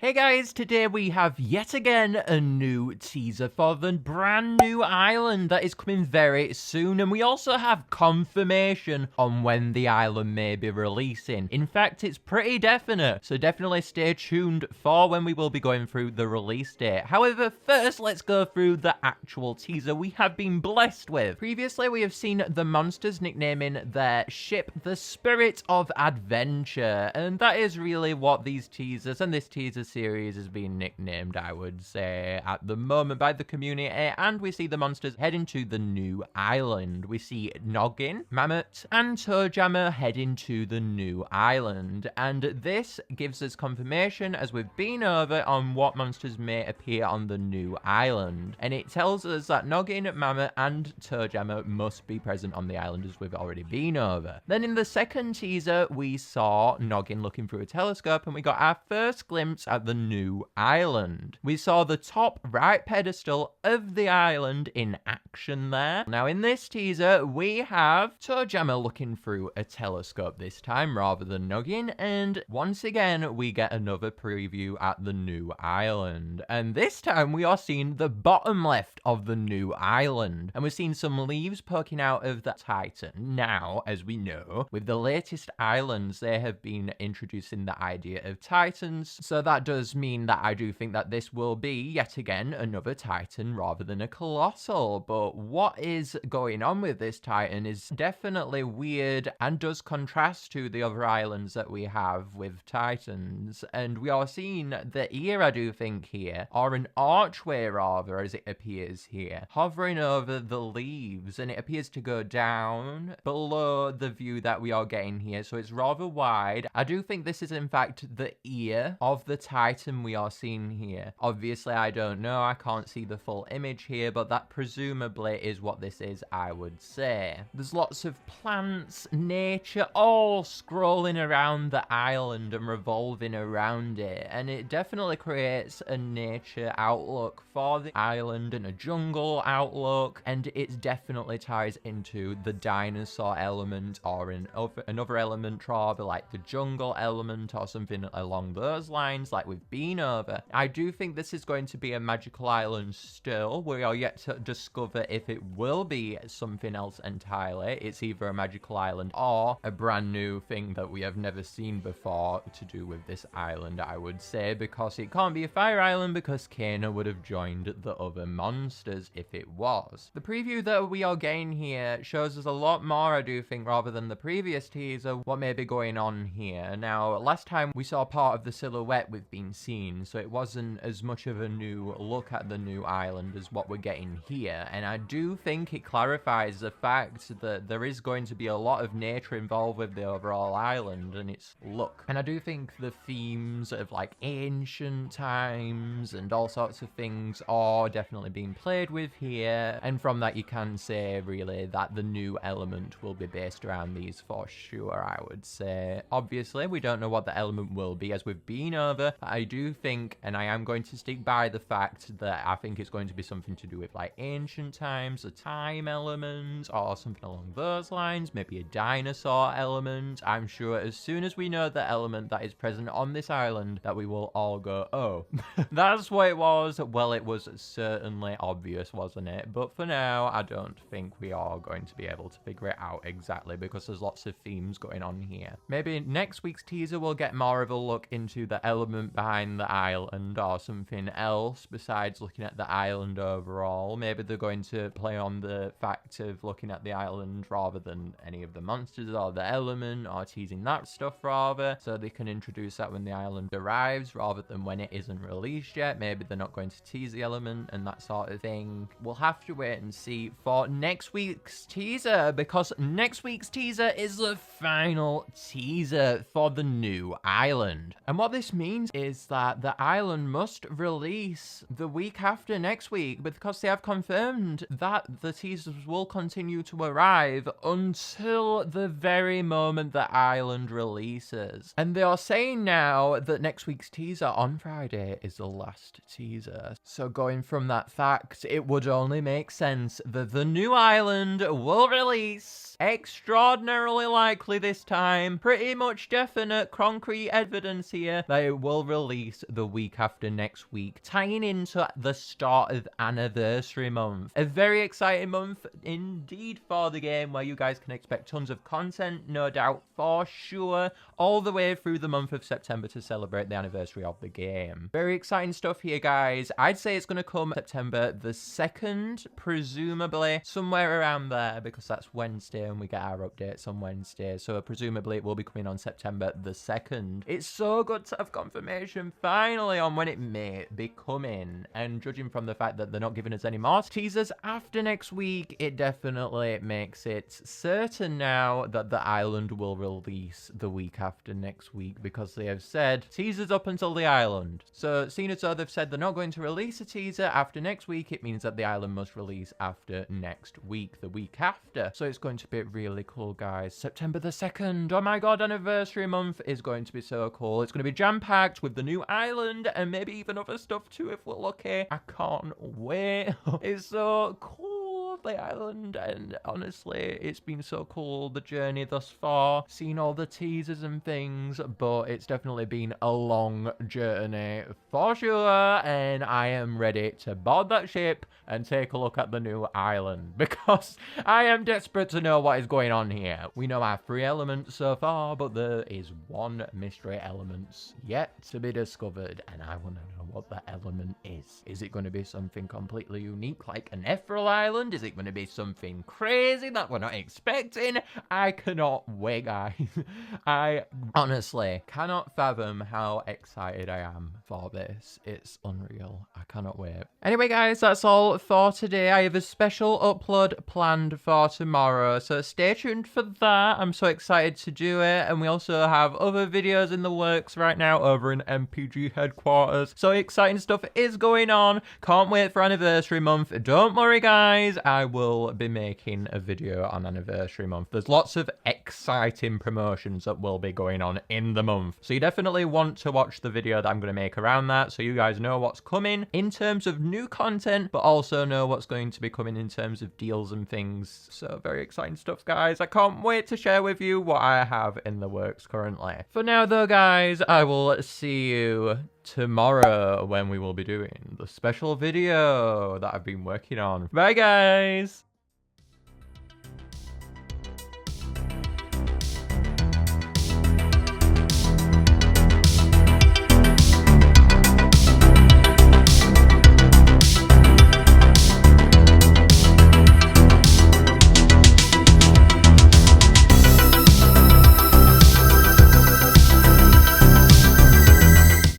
Hey guys, today we have yet again a new teaser for the brand new island that is coming very soon, and we also have confirmation on when the island may be releasing. In fact, it's pretty definite, so definitely stay tuned for when we will be going through the release date. However, first let's go through the actual teaser we have been blessed with. Previously, we have seen the monsters nicknaming their ship the Spirit of Adventure, and that is really what these teasers and this teaser series has been nicknamed, I would say, at the moment by the community. And we see the monsters heading to the new island. We see Noggin, Mammoth, and Toejammer heading to the new island, and this gives us confirmation as we've been over on what monsters may appear on the new island, and it tells us that Noggin, Mammoth, and Toejammer must be present on the island as we've already been over. Then in the second teaser, we saw Noggin looking through a telescope, and we got our first glimpse at the new island. We saw the top right pedestal of the island in action there. Now in this teaser, we have Toejammer looking through a telescope this time rather than Noggin, and once again we get another preview at the new island. And this time we are seeing the bottom left of the new island, and we're seeing some leaves poking out of the Titan. Now, as we know, with the latest islands, they have been introducing the idea of Titans, so that does mean that I do think that this will be yet again another Titan rather than a Colossal. But what is going on with this Titan is definitely weird and does contrast to the other islands that we have with Titans. And we are seeing the ear, I do think, here, or an archway rather, as it appears here, hovering over the leaves, and it appears to go down below the view that we are getting here, so it's rather wide. I do think this is in fact the ear of the Titan we are seeing here. Obviously, I don't know, I can't see the full image here, but that presumably is what this is, I would say. There's lots of plants, nature, all scrolling around the island and revolving around it, and it definitely creates a nature outlook for the island and a jungle outlook, and it definitely ties into the dinosaur element or another element rather, like the jungle element or something along those lines like we've been over. I do think this is going to be a magical island still. We are yet to discover if it will be something else entirely. It's either a magical island or a brand new thing that we have never seen before to do with this island, I would say, because it can't be a fire island because Kana would have joined the other monsters if it was. The preview that we are getting here shows us a lot more, I do think, rather than the previous teaser, what may be going on here. Now, last time we saw part of the silhouette we've been seeing, so it wasn't as much of a new look at the new island as what we're getting here, and I do think it clarifies the fact that there is going to be a lot of nature involved with the overall island and its look. And I do think the themes of like ancient times and all sorts of things are definitely being played with here, and from that you can say really that the new element will be based around these for sure, I would say. Obviously, we don't know what the element will be as we've been over, but I do think, and I am going to stick by the fact that I think it's going to be something to do with like ancient times, a time element, or something along those lines, maybe a dinosaur element. I'm sure as soon as we know the element that is present on this island that we will all go, oh, that's what it was. Well, it was certainly obvious, wasn't it? But for now, I don't think we are going to be able to figure it out exactly because there's lots of themes going on here. Maybe next week's teaser will get more of a look into the element behind the island or something else besides looking at the island overall. Maybe they're going to play on the fact of looking at the island rather than any of the monsters or the element, or teasing that stuff rather, so they can introduce that when the island arrives rather than when it isn't released yet. Maybe they're not going to tease the element and that sort of thing. We'll have to wait and see for next week's teaser, because next week's teaser is the final teaser for the new island. And what this means is that the island must release the week after next week, because they have confirmed that the teasers will continue to arrive until the very moment the island releases. And they are saying now that next week's teaser on Friday is the last teaser. So going from that fact, it would only make sense that the new island will release extraordinarily likely this time. Pretty much definite concrete evidence here that it will release the week after next week, tying into the start of anniversary month. A very exciting month indeed for the game, where you guys can expect tons of content, no doubt, for sure, all the way through the month of September to celebrate the anniversary of the game. Very exciting stuff here, guys. I'd say it's going to come September the 2nd, presumably somewhere around there, because that's Wednesday and we get our updates on Wednesday, so presumably it will be coming on September the 2nd. It's so good to have confirmation finally on when it may be coming, and judging from the fact that they're not giving us any more teasers after next week, it definitely makes it certain now that the island will release the week after next week, because they have said teasers up until the island. So seeing as though they've said they're not going to release a teaser after next week, it means that the island must release after next week, the week after. So it's going to be really cool, guys. September the 2nd, oh my god, anniversary month is going to be so cool. It's going to be jam-packed with the new island and maybe even other stuff too if we're lucky. I can't wait. It's so cool, the island, and honestly, it's been so cool, the journey thus far, seeing all the teasers and things, but it's definitely been a long journey for sure, and I am ready to board that ship and take a look at the new island, because I am desperate to know what is going on here. We know our 3 elements so far, but there is 1 mystery element yet to be discovered, and I want to know what that element is. Is it going to be something completely unique like an Ethereal Island? Is it going to be something crazy that we're not expecting? I cannot wait, guys. I honestly cannot fathom how excited I am for this. It's unreal. I cannot wait. Anyway, guys, that's all for today. I have a special upload planned for tomorrow, so stay tuned for that. I'm so excited to do it, and we also have other videos in the works right now over in MPG headquarters. So exciting stuff is going on. Can't wait for anniversary month. Don't worry, guys, I will be making a video on anniversary month. There's lots of exciting promotions that will be going on in the month, so you definitely want to watch the video that I'm going to make around that, so you guys know what's coming in terms of new content, but also know what's going to be coming in terms of deals and things. So very exciting stuff, guys. I can't wait to share with you what I have in the works currently. For now though, guys, I will see you tomorrow when we will be doing the special video that I've been working on. Bye, guys!